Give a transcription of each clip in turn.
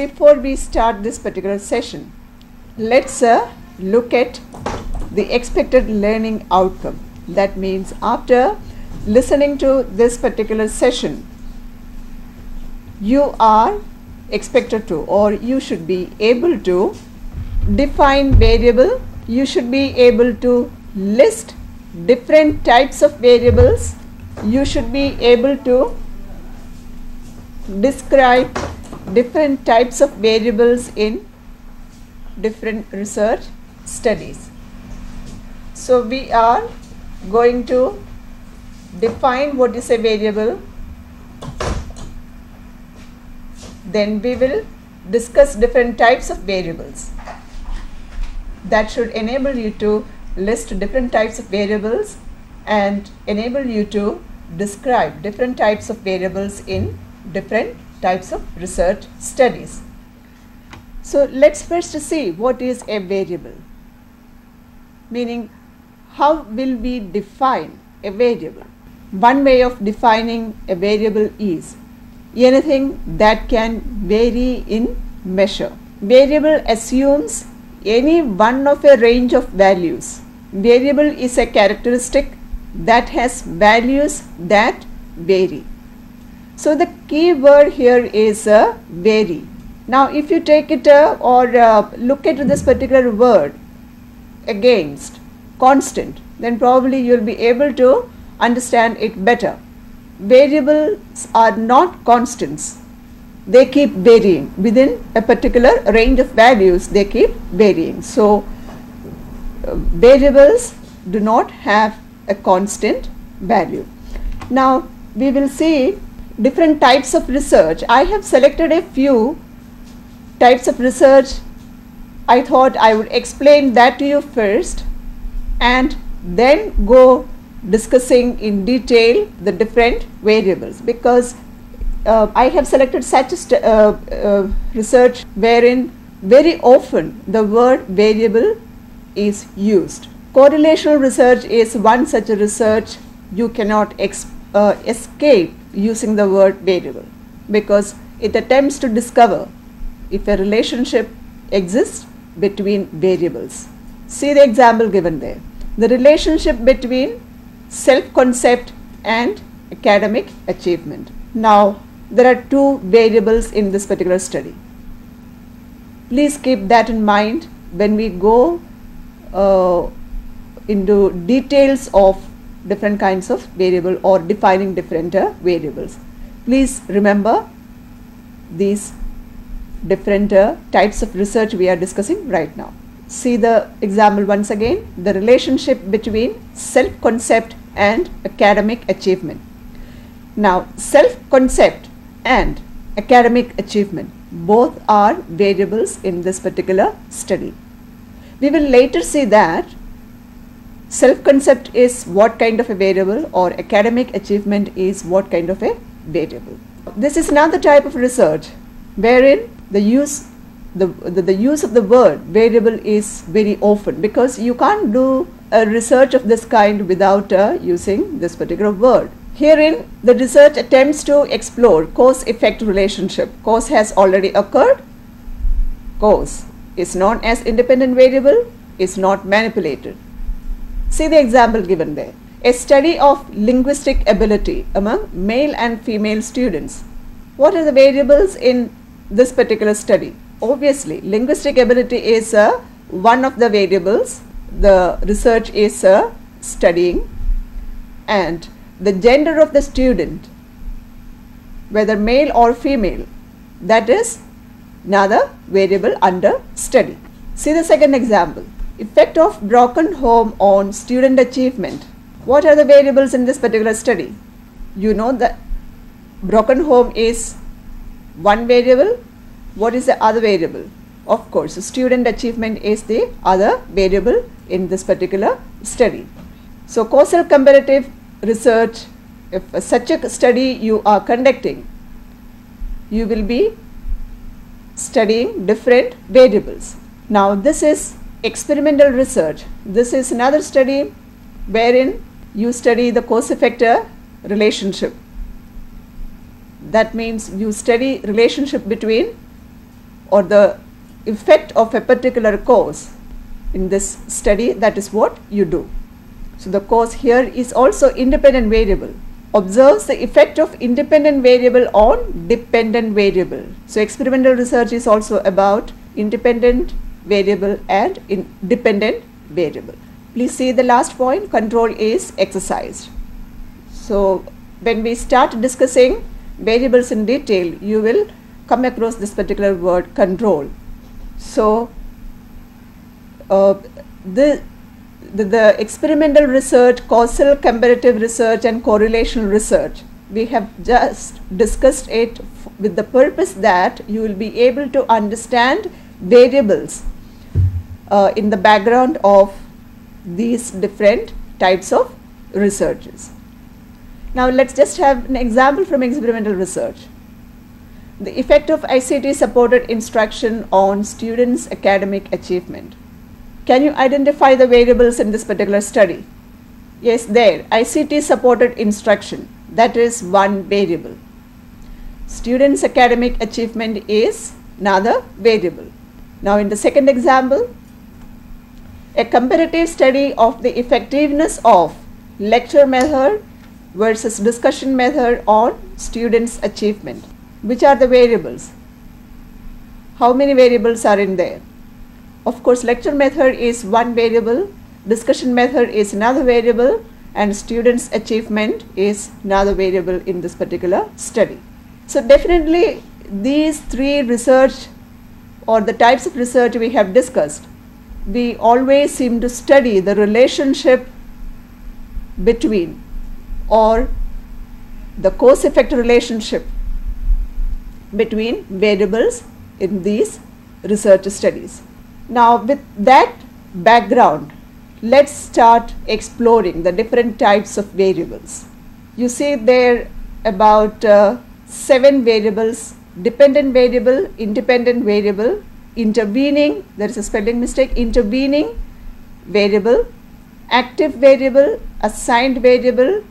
before we start this particular session, let's look at the expected learning outcome. That means after listening to this particular session, you are expected to, or you should be able to define variable. You should be able to list different types of variables. You should be able to describe different types of variables in different research studies. So we are going to define what is a variable. Then we will discuss different types of variables. That should enable you to list different types of variables and enable you to describe different types of variables in different types of research studies. So let's first see what is a variable. Meaning, how will we define a variable? One way of defining a variable is anything that can vary in measure. Variable assumes any one of a range of values. Variable is a characteristic that has values that vary. So the key word here is vary. Now if you take it or look at this particular word against constant, then probably you will be able to understand it better. Variables are not constants. They keep varying. Within a particular range of values, they keep varying. So variables do not have a constant value. Now we will see different types of research. I have selected a few types of research. I thought I would explain that to you first and then go discussing in detail the different variables, because I have selected such a research wherein very often the word variable is used. Correlational research is one such a research. You cannot escape using the word variable, because it attempts to discover if a relationship exists between variables. See the example given there. The relationship between self-concept and academic achievement. Now, there are two variables in this particular study. Please keep that in mind when we go into details of different kinds of variable or defining different variables. Please remember these different types of research we are discussing right now. See the example once again. The relationship between self-concept and academic achievement. Now, self-concept and academic achievement both are variables in this particular study. We will later see that self-concept is what kind of a variable or academic achievement is what kind of a variable. This is another type of research wherein the use of the word variable is very often, because you can't do a research of this kind without using this particular word. Herein, the research attempts to explore cause-effect relationship. Cause has already occurred. Cause is known as independent variable, is not manipulated. See the example given there. A study of linguistic ability among male and female students. What are the variables in this particular study? Obviously, linguistic ability is one of the variables the research is studying, and the gender of the student, whether male or female, that is another variable under study. See the second example. Effect of broken home on student achievement. What are the variables in this particular study? You know that broken home is one variable. What is the other variable? Of course, student achievement is the other variable in this particular study. So, causal comparative research, if such a study you are conducting, you will be studying different variables. Now, this is experimental research. This is another study wherein you study the cause-effect relationship. That means you study relationship between or the effect of a particular cause in this study, that is what you do. So the cause here is also independent variable. Observes the effect of independent variable on dependent variable. So experimental research is also about independent variable and dependent variable. Please see the last point, control is exercised. So when we start discussing variables in detail, you will come across this particular word, control. So the experimental research, causal comparative research and correlational research, we have just discussed it with the purpose that you will be able to understand variables in the background of these different types of researches. Now let's just have an example from experimental research. The effect of ICT supported instruction on students' academic achievement. Can you identify the variables in this particular study? Yes, there, ICT supported instruction, that is one variable. Students' academic achievement is another variable. Now in the second example, a comparative study of the effectiveness of lecture method versus discussion method on students' achievement. Which are the variables? How many variables are in there? Of course, lecture method is one variable, discussion method is another variable, and students' achievement is another variable in this particular study. So definitely these three research or the types of research we have discussed, we always seem to study the relationship between or the cause-effect relationship between variables in these research studies. Now with that background, let's start exploring the different types of variables. You see there about 7 variables: dependent variable, independent variable, intervening, there is a spelling mistake, intervening variable, active variable, assigned variable,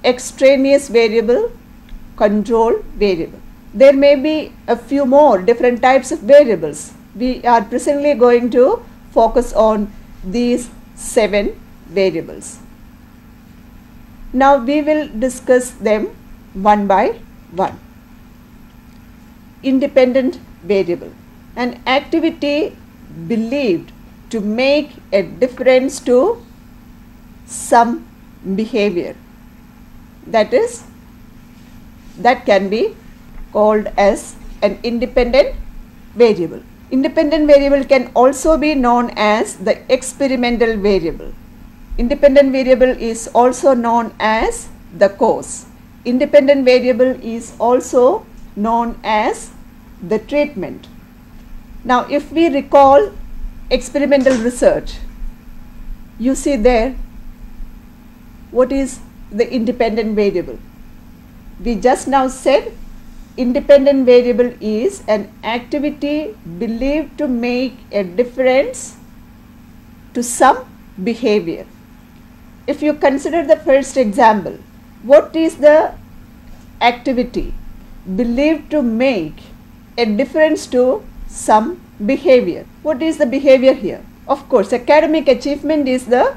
extraneous variable, control variable. There may be a few more different types of variables. We are presently going to focus on these 7 variables. Now we will discuss them one by one. Independent variable, an activity believed to make a difference to some behavior, that can be called as an independent variable. Independent variable can also be known as the experimental variable. Independent variable is also known as the cause. Independent variable is also known as the treatment. Now if we recall experimental research, you see there what is the independent variable. We just now said independent variable is an activity believed to make a difference to some behavior. If you consider the first example, what is the activity believed to make a difference to some behavior? What is the behavior here? Of course, academic achievement is the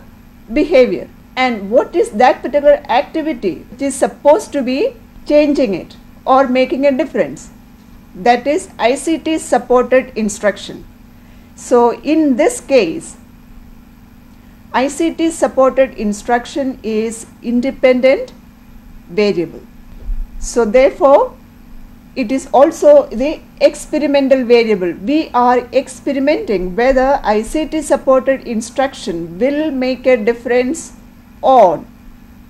behavior. And what is that particular activity which is supposed to be changing it or making a difference? That is ICT supported instruction. So in this case, ICT supported instruction is independent variable. So therefore it is also the experimental variable. We are experimenting whether ICT supported instruction will make a difference on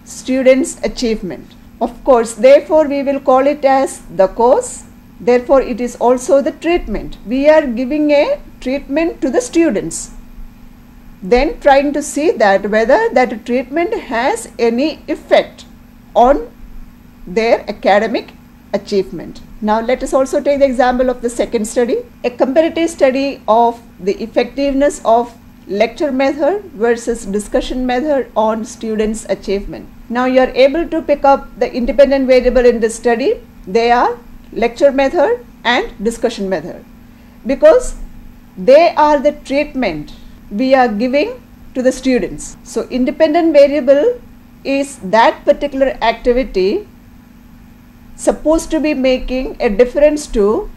students' achievement. Of course, therefore we will call it as the cause. Therefore it is also the treatment. We are giving a treatment to the students, then trying to see that whether that treatment has any effect on their academic achievement. Now let us also take the example of the second study, a comparative study of the effectiveness of lecture method versus discussion method on students' achievement. Now you are able to pick up the independent variable in this study. They are lecture method and discussion method. because they are the treatment we are giving to the students. So independent variable is that particular activity supposed to be making a difference to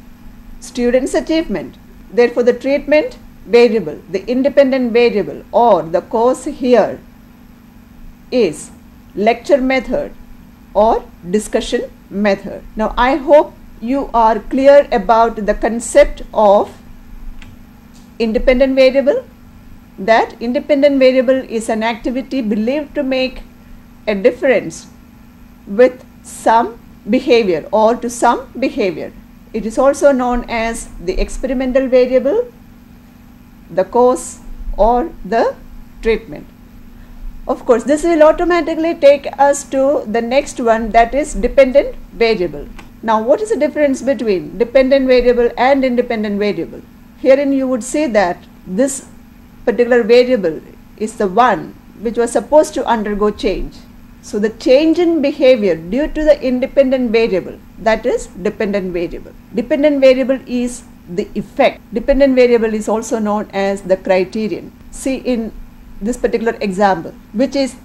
students' achievement. Therefore, the treatment variable, the independent variable or the course here is lecture method or discussion method. Now, I hope you are clear about the concept of independent variable. That independent variable is an activity believed to make a difference with some behavior or to some behavior. It is also known as the experimental variable, the cause or the treatment. Of course, this will automatically take us to the next one, that is dependent variable. Now, what is the difference between dependent variable and independent variable? Herein you would see that this particular variable is the one which was supposed to undergo change. So, the change in behavior due to the independent variable, that is dependent variable. Dependent variable is the effect. Dependent variable is also known as the criterion. See in this particular example, which is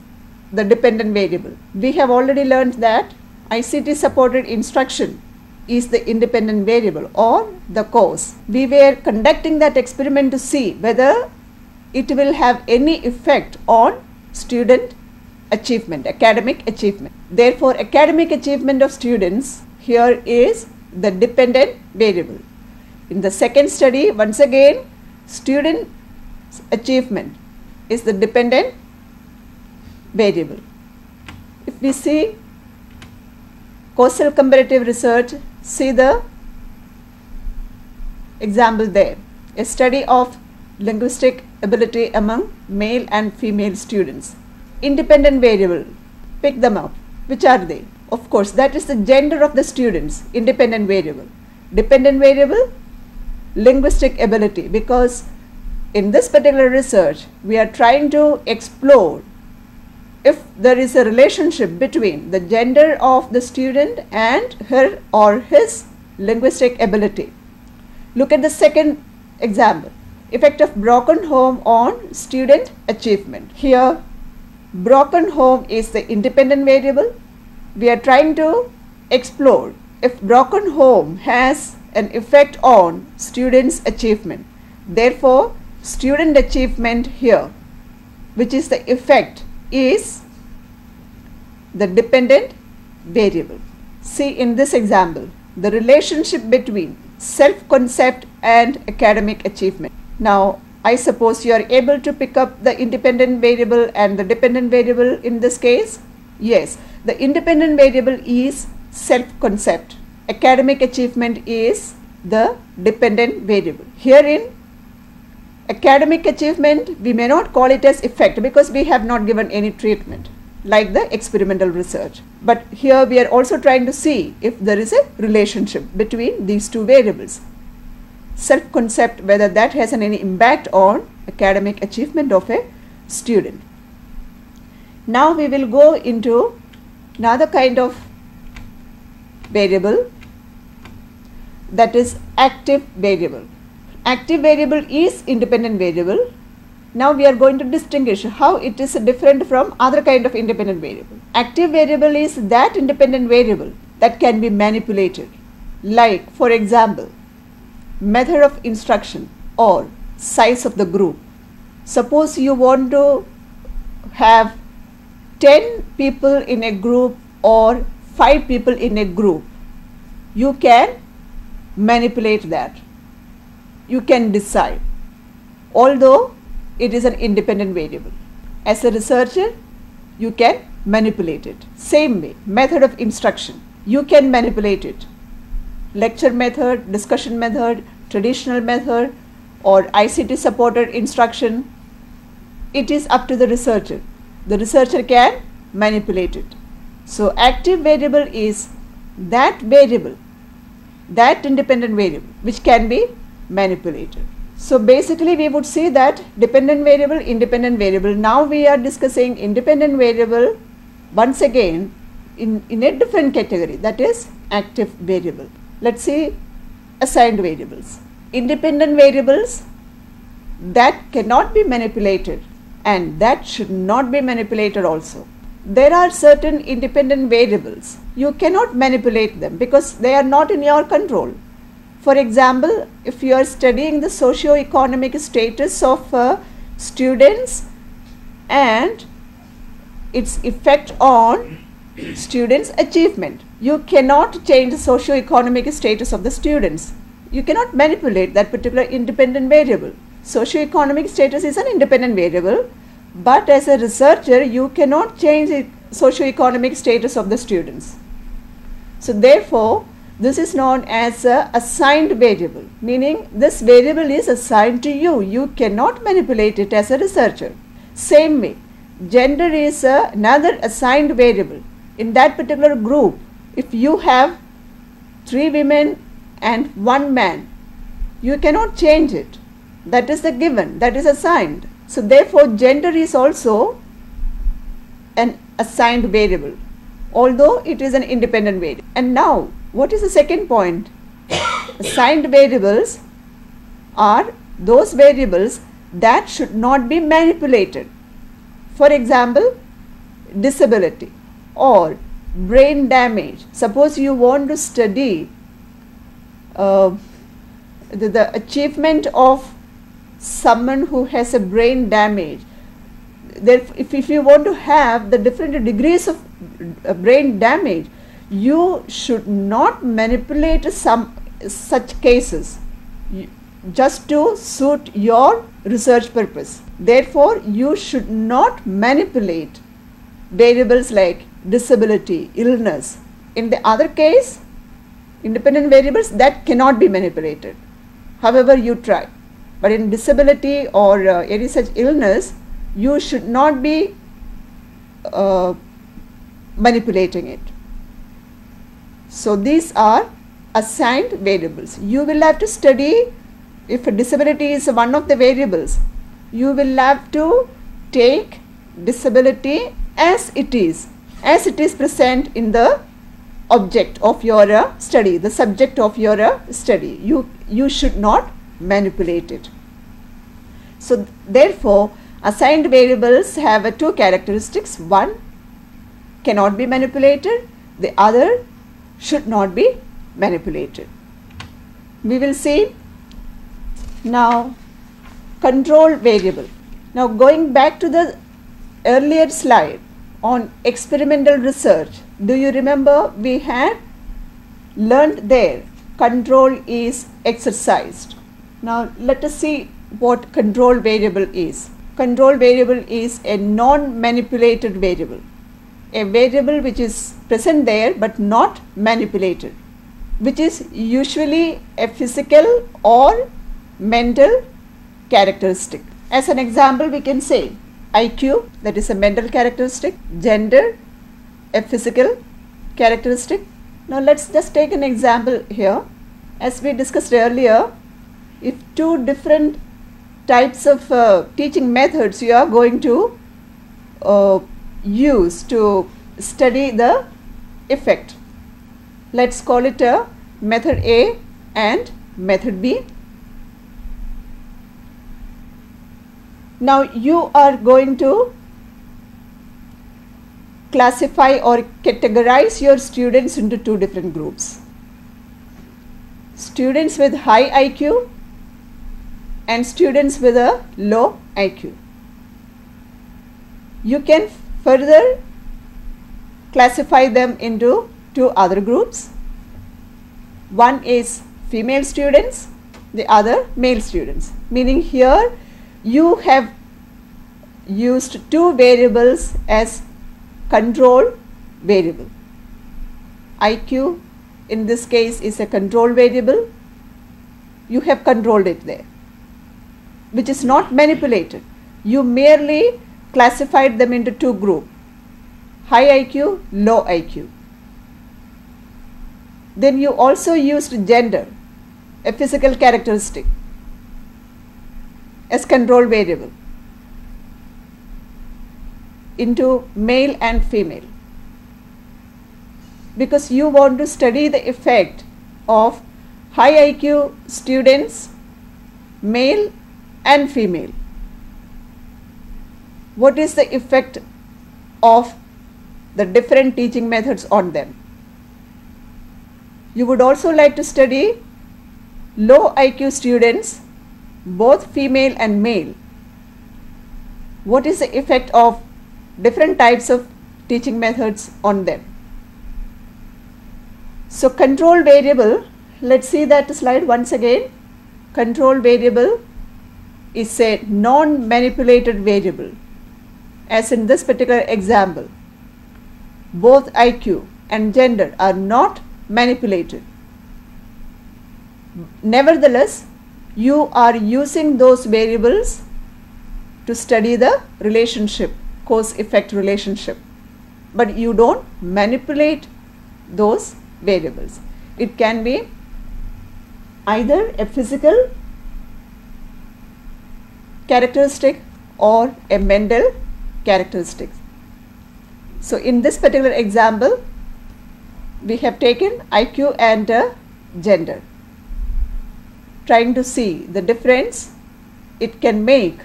the dependent variable. We have already learned that ICT supported instruction is the independent variable or the cause. We were conducting that experiment to see whether it will have any effect on student achievement, academic achievement. Therefore, academic achievement of students here is the dependent variable. In the second study, once again, student achievement is the dependent variable. If we see causal comparative research, see the example there. A study of linguistic ability among male and female students. Independent variable, pick them up. Which are they? Of course, that is the gender of the students, independent variable. Dependent variable, linguistic ability, because in this particular research, we are trying to explore if there is a relationship between the gender of the student and her or his linguistic ability. Look at the second example, effect of broken home on student achievement. Here, broken home is the independent variable. We are trying to explore if broken home has an effect on students' achievement. Therefore, student achievement here, which is the effect, is the dependent variable. See in this example, the relationship between self-concept and academic achievement. Now, I suppose you are able to pick up the independent variable and the dependent variable in this case. Yes, the independent variable is self-concept. Academic achievement is the dependent variable. Herein, academic achievement, we may not call it as effect because we have not given any treatment like the experimental research. But here we are also trying to see if there is a relationship between these two variables. Self-concept, whether that has any impact on academic achievement of a student. Now we will go into another kind of variable, that is active variable. Active variable is independent variable. Now we are going to distinguish how it is different from other kind of independent variable. Active variable is that independent variable that can be manipulated. Like, for example, method of instruction or size of the group. Suppose you want to have 10 people in a group or 5 people in a group. You can manipulate that. You can decide, although it is an independent variable. As a researcher, you can manipulate it. Same way, method of instruction, you can manipulate it. Lecture method, discussion method, traditional method or ICT supported instruction, it is up to the researcher. The researcher can manipulate it. So active variable is that variable, that independent variable which can be manipulated. So basically we would see that dependent variable, independent variable. Now we are discussing independent variable once again in a different category, that is active variable. Let's see assigned variables. independent variables that cannot be manipulated and that should not be manipulated also. There are certain independent variables. You cannot manipulate them because they are not in your control. For example, if you are studying the socio-economic status of students and its effect on students' achievement, you cannot change the socio-economic status of the students. You cannot manipulate that particular independent variable. Socio-economic status is an independent variable, but as a researcher, you cannot change the socio-economic status of the students. So therefore, this is known as a assigned variable, meaning this variable is assigned to you. You cannot manipulate it as a researcher. Same way, gender is another assigned variable. In that particular group, if you have 3 women and 1 man, you cannot change it. That is the given, that is assigned. So therefore, gender is also an assigned variable, although it is an independent variable. And now, what is the second point? Assigned variables are those variables that should not be manipulated. For example, disability or brain damage. Suppose you want to study the achievement of someone who has a brain damage. If you want to have the different degrees of brain damage, you should not manipulate such cases just to suit your research purpose. Therefore, you should not manipulate variables like disability, illness. In the other case, independent variables that cannot be manipulated, however you try. But in disability or any such illness, you should not be manipulating it. So these are assigned variables. You will have to study, if a disability is one of the variables, you will have to take disability as it is present in the object of your study, the subject of your study. You should not manipulate it. So therefore, assigned variables have 2 characteristics. One cannot be manipulated, the other should not be manipulated. We will see now control variable. Now going back to the earlier slide on experimental research, do you remember we had learned there control is exercised. Now let us see what control variable is. Control variable is a non-manipulated variable, a variable which is present there but not manipulated, which is usually a physical or mental characteristic. As an example, we can say IQ, that is a mental characteristic, gender, a physical characteristic. Now let's just take an example here. As we discussed earlier, if 2 different types of teaching methods you are going to use to study the effect, let's call it a method A and method B. Now you are going to classify or categorize your students into 2 different groups. Students with high IQ and students with a low IQ. You can further classify them into 2 other groups. One is female students, the other male students, meaning here you have used 2 variables as control variable. IQ in this case is a control variable. You have controlled it there, which is not manipulated. You merely classified them into 2 groups, high IQ, low IQ. Then you also used gender, a physical characteristic, as control variable into male and female, because you want to study the effect of high IQ students male and female. What is the effect of the different teaching methods on them? You would also like to study low IQ students, both female and male. What is the effect of different types of teaching methods on them? So control variable, let's see that slide once again. Control variable is a non-manipulated variable, as in this particular example. Both IQ and gender are not manipulated. Nevertheless, you are using those variables to study the relationship, cause-effect relationship, but you don't manipulate those variables. It can be either a physical characteristic or a mental characteristic. So in this particular example, we have taken IQ and gender, trying to see the difference it can make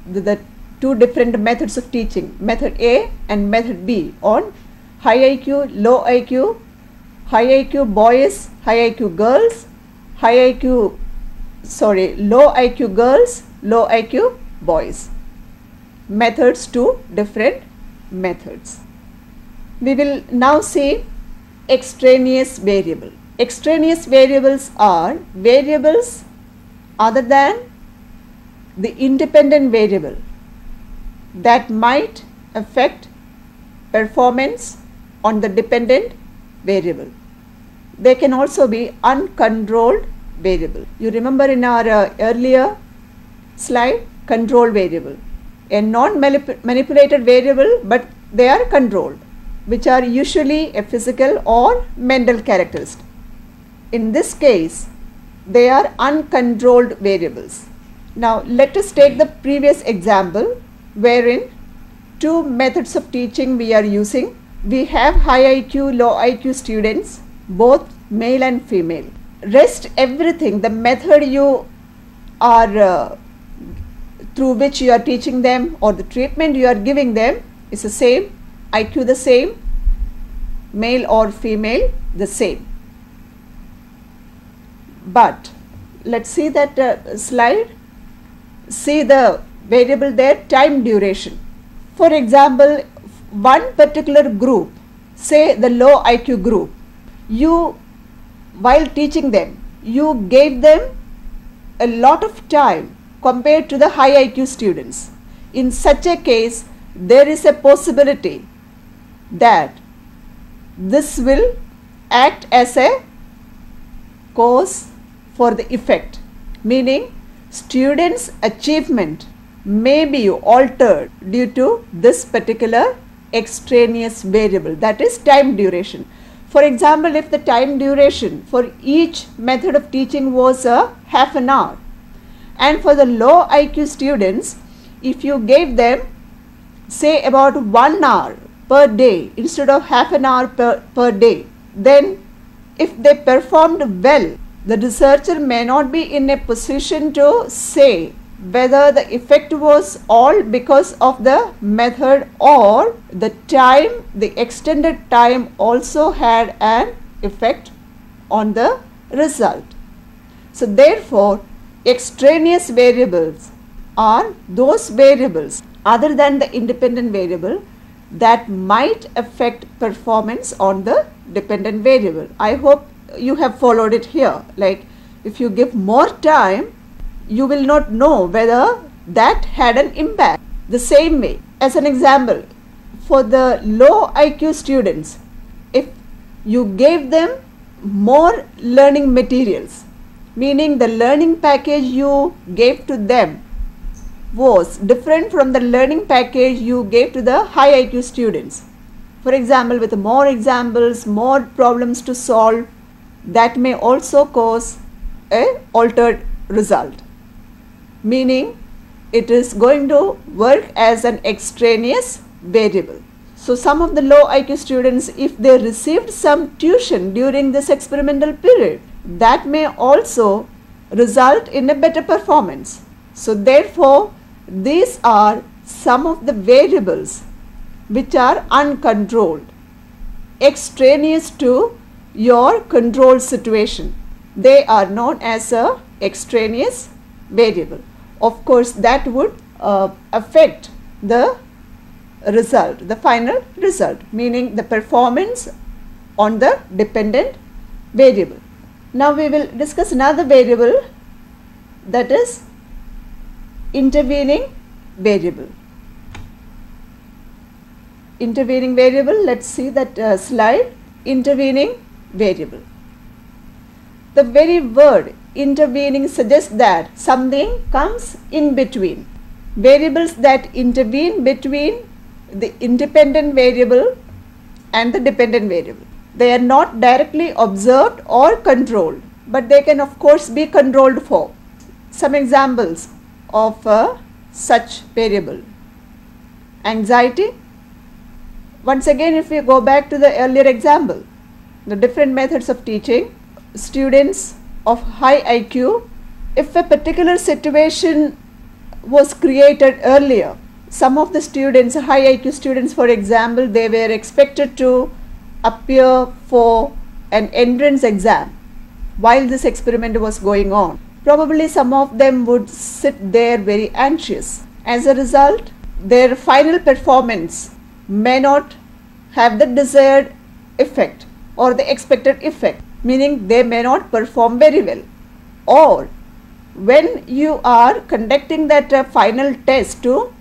the two different methods of teaching, method A and method B, on high IQ, low IQ, high IQ boys, high IQ girls, low IQ girls, low IQ boys. Methods to different methods. We will now see extraneous variable. Extraneous variables are variables other than the independent variable that might affect performance on the dependent variable. They can also be uncontrolled variable. You remember in our earlier slide, control variable, a non-manipulated variable, but they are controlled, which are usually a physical or mental characteristic. In this case, they are uncontrolled variables. Now let us take the previous example, wherein two methods of teaching we are using. We have high IQ, low IQ students, both male and female. Rest everything, the method you are through which you are teaching them or the treatment you are giving them is the same. IQ the same, male or female the same. But let's see that slide. See the variable there, time duration. For example, one particular group, say the low IQ group, you, while teaching them, you gave them a lot of time compared to the high IQ students. In such a case, there is a possibility that this will act as a cause for the effect, meaning students' achievement may be altered due to this particular extraneous variable, that is time duration. For example, if the time duration for each method of teaching was half an hour, and for the low IQ students, if you gave them say about 1 hour per day instead of half an hour per day, then if they performed well, the researcher may not be in a position to say whether the effect was all because of the method or the time, the extended time also had an effect on the result. So therefore, extraneous variables are those variables other than the independent variable that might affect performance on the dependent variable. I hope you have followed it here. Like if you give more time, you will not know whether that had an impact. The same way, as an example, for the low IQ students, if you gave them more learning materials, meaning the learning package you gave to them was different from the learning package you gave to the high IQ students. For example, with more examples, more problems to solve, that may also cause a altered result, meaning it is going to work as an extraneous variable. So some of the low IQ students, if they received some tuition during this experimental period, that may also result in a better performance. So therefore, these are some of the variables which are uncontrolled, extraneous to your control situation. They are known as a extraneous variable. Of course, that would affect the result, the final result, meaning the performance on the dependent variable. Now we will discuss another variable, that is intervening variable. Intervening variable, let's see that slide. Intervening variable. The very word intervening suggests that something comes in between. Variables that intervene between the independent variable and the dependent variable. They are not directly observed or controlled, but they can of course be controlled for. Some examples of such variable. Anxiety. Once again, if we go back to the earlier example, the different methods of teaching, students of high IQ, if a particular situation was created earlier, some of the students, high IQ students for example, they were expected to appear for an entrance exam while this experiment was going on. Probably some of them would sit there very anxious. As a result, their final performance may not have the desired effect or the expected effect, meaning they may not perform very well. Or when you are conducting that final test to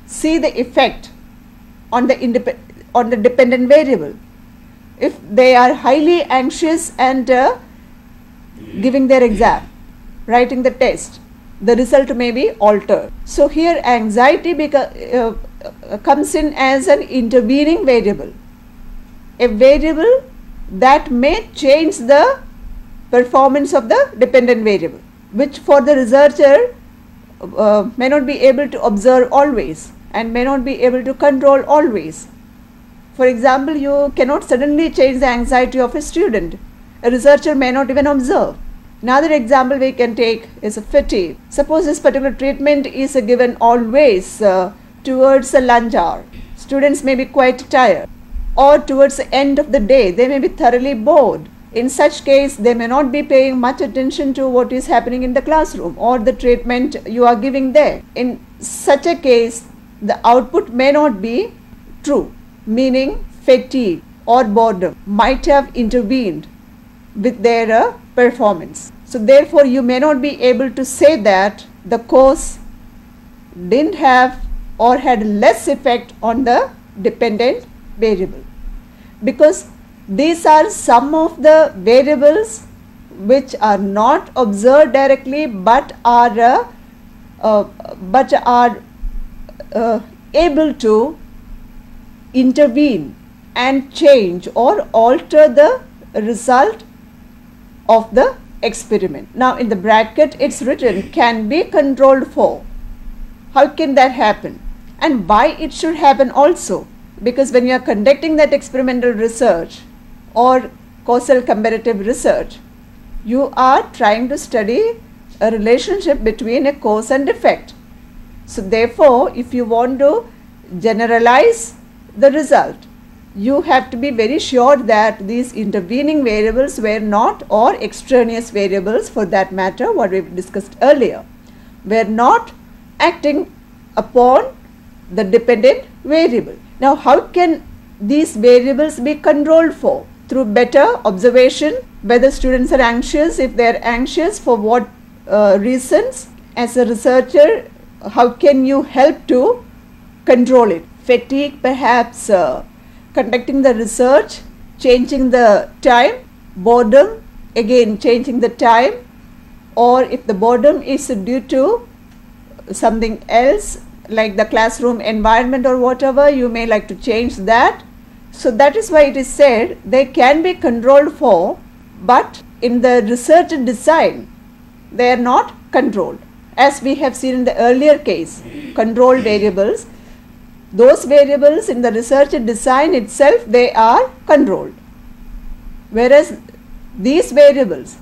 see the effect on the dependent variable, if they are highly anxious and giving their exam, writing the test, the result may be altered. So here anxiety comes in as an intervening variable, a variable that may change the performance of the dependent variable, which for the researcher may not be able to observe always and may not be able to control always. For example, you cannot suddenly change the anxiety of a student. A researcher may not even observe. Another example we can take is a fatigue. Suppose this particular treatment is given always towards the lunch hour. Students may be quite tired, or towards the end of the day they may be thoroughly bored. In such case, they may not be paying much attention to what is happening in the classroom or the treatment you are giving there. In such a case, the output may not be true, meaning fatigue or boredom might have intervened with their performance. So therefore, you may not be able to say that the course didn't have or had less effect on the dependent variable, because these are some of the variables which are not observed directly but are able to intervene and change or alter the result of the experiment. Now in the bracket it's written can be controlled for. How can that happen and why it should happen also? Because when you are conducting that experimental research or causal comparative research, you are trying to study a relationship between a cause and effect. So therefore, if you want to generalize the result, you have to be very sure that these intervening variables were not, or extraneous variables for that matter, what we discussed earlier, were not acting upon the dependent variable. Now how can these variables be controlled for? Through better observation, whether students are anxious, if they are anxious, for what reasons. As a researcher, how can you help to control it? Fatigue, perhaps conducting the research, changing the time. Boredom, again changing the time, or if the boredom is due to something else like the classroom environment or whatever, you may like to change that. So that is why it is said they can be controlled for, but in the research design they are not controlled. As we have seen in the earlier case, control variables, those variables in the research design itself, they are controlled. Whereas these variables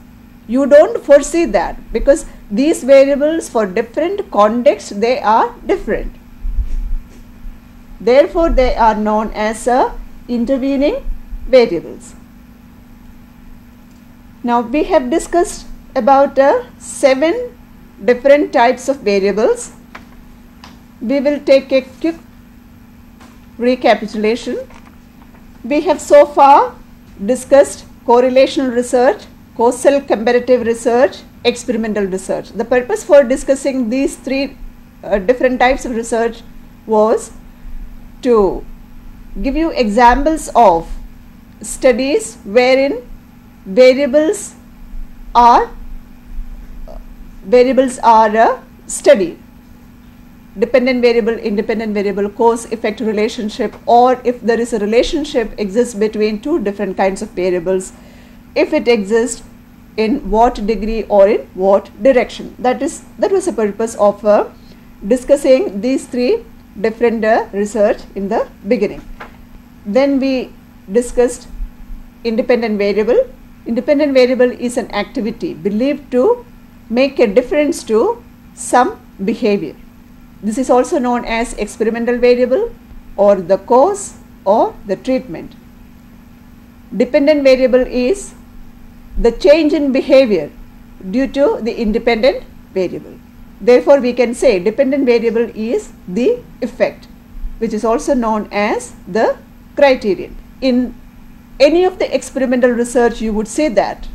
You don't foresee that, because these variables for different contexts, they are different. Therefore, they are known as intervening variables. Now, we have discussed about 7 different types of variables. We will take a quick recapitulation. We have so far discussed correlational research, causal comparative research, experimental research. The purpose for discussing these 3 different types of research was to give you examples of studies wherein variables are studied. Dependent variable, independent variable, cause-effect relationship, or if there is a relationship exists between 2 different kinds of variables, if it exists, in what degree or in what direction. That was the purpose of discussing these 3 different research in the beginning. Then we discussed independent variable. Independent variable is an activity believed to make a difference to some behavior. This is also known as experimental variable, or the cause or the treatment. Dependent variable is the change in behavior due to the independent variable. Therefore, we can say dependent variable is the effect, which is also known as the criterion. In any of the experimental research, you would say that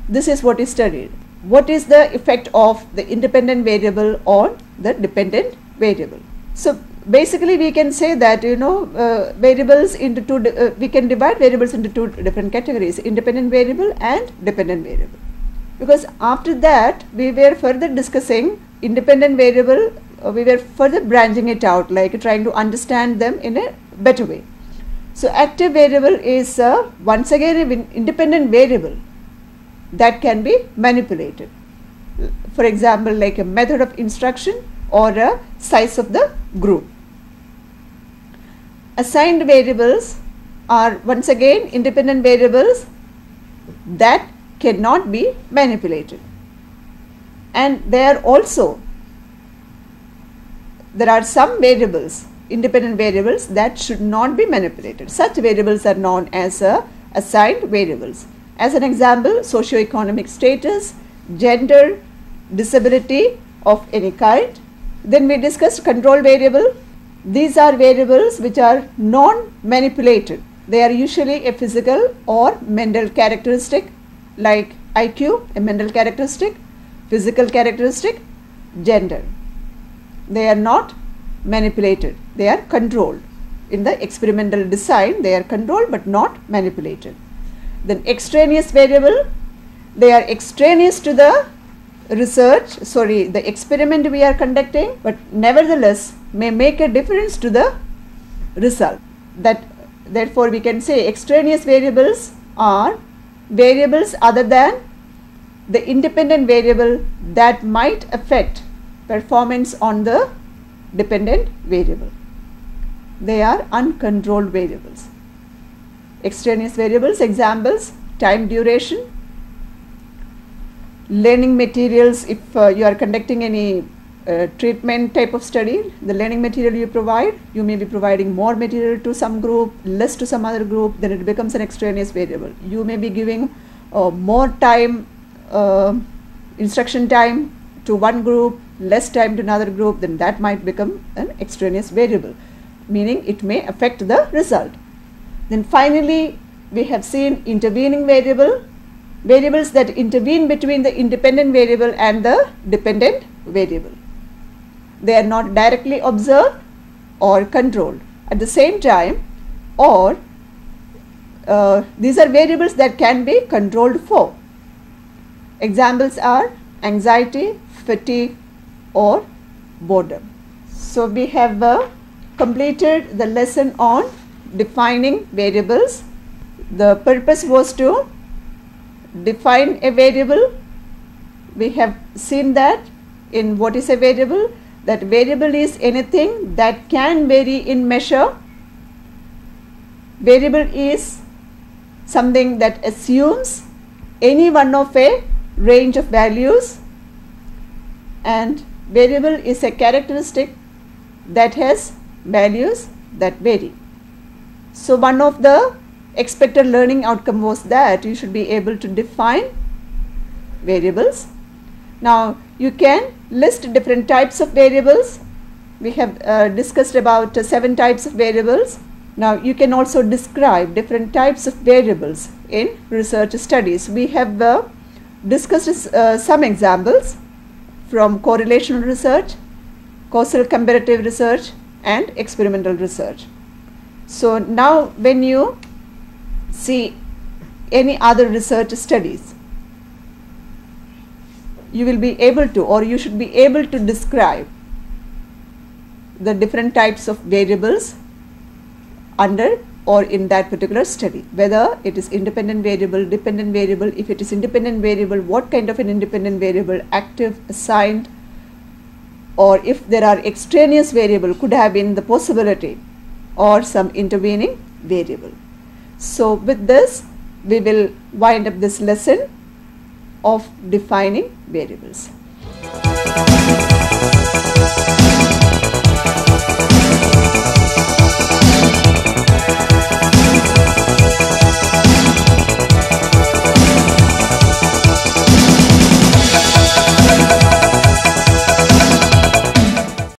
this is what is studied. What is the effect of the independent variable on the dependent variable? So basically we can say that variables into we can divide variables into 2 different categories, independent variable and dependent variable, because after that we were further discussing independent variable, we were further branching it out, like trying to understand them in a better way. So active variable is once again an independent variable that can be manipulated. For example, like a method of instruction or a size of the group. Assigned variables are once again independent variables that cannot be manipulated. And there are some variables, independent variables, that should not be manipulated. Such variables are known as assigned variables. As an example, socioeconomic status, gender, disability of any kind. Then we discussed control variable. These are variables which are non-manipulated. They are usually a physical or mental characteristic, like IQ, a mental characteristic, physical characteristic, gender. They are not manipulated. They are controlled. In the experimental design, they are controlled but not manipulated. Then extraneous variable, they are extraneous to the the experiment we are conducting, but nevertheless may make a difference to the result. Therefore we can say extraneous variables are variables other than the independent variable that might affect performance on the dependent variable. They are uncontrolled variables. Extraneous variables, examples: time duration, learning materials. If you are conducting any treatment type of study, the learning material you provide, you may be providing more material to some group, less to some other group, then it becomes an extraneous variable. You may be giving more time, instruction time to one group, less time to another group, then that might become an extraneous variable, meaning it may affect the result. Then finally we have seen intervening variable, variables that intervene between the independent variable and the dependent variable. They are not directly observed or controlled at the same time, or these are variables that can be controlled for. Examples are anxiety, fatigue, or boredom. So we have completed the lesson on defining variables. The purpose was to define a variable. We have seen that in what is a variable, that variable is anything that can vary in measure. Variable is something that assumes any one of a range of values, and variable is a characteristic that has values that vary. So one of the expected learning outcome was that you should be able to define variables. Now you can list different types of variables. We have discussed about 7 types of variables. Now you can also describe different types of variables in research studies. We have discussed some examples from correlational research, causal comparative research, and experimental research. So now when you see any other research studies, you will be able to, or you should be able to describe the different types of variables under or in that particular study, whether it is independent variable, dependent variable. If it is independent variable, what kind of an independent variable, active, assigned, or if there are extraneous variable, could have been the possibility or some intervening variable. So with this we will wind up this lesson of defining variables.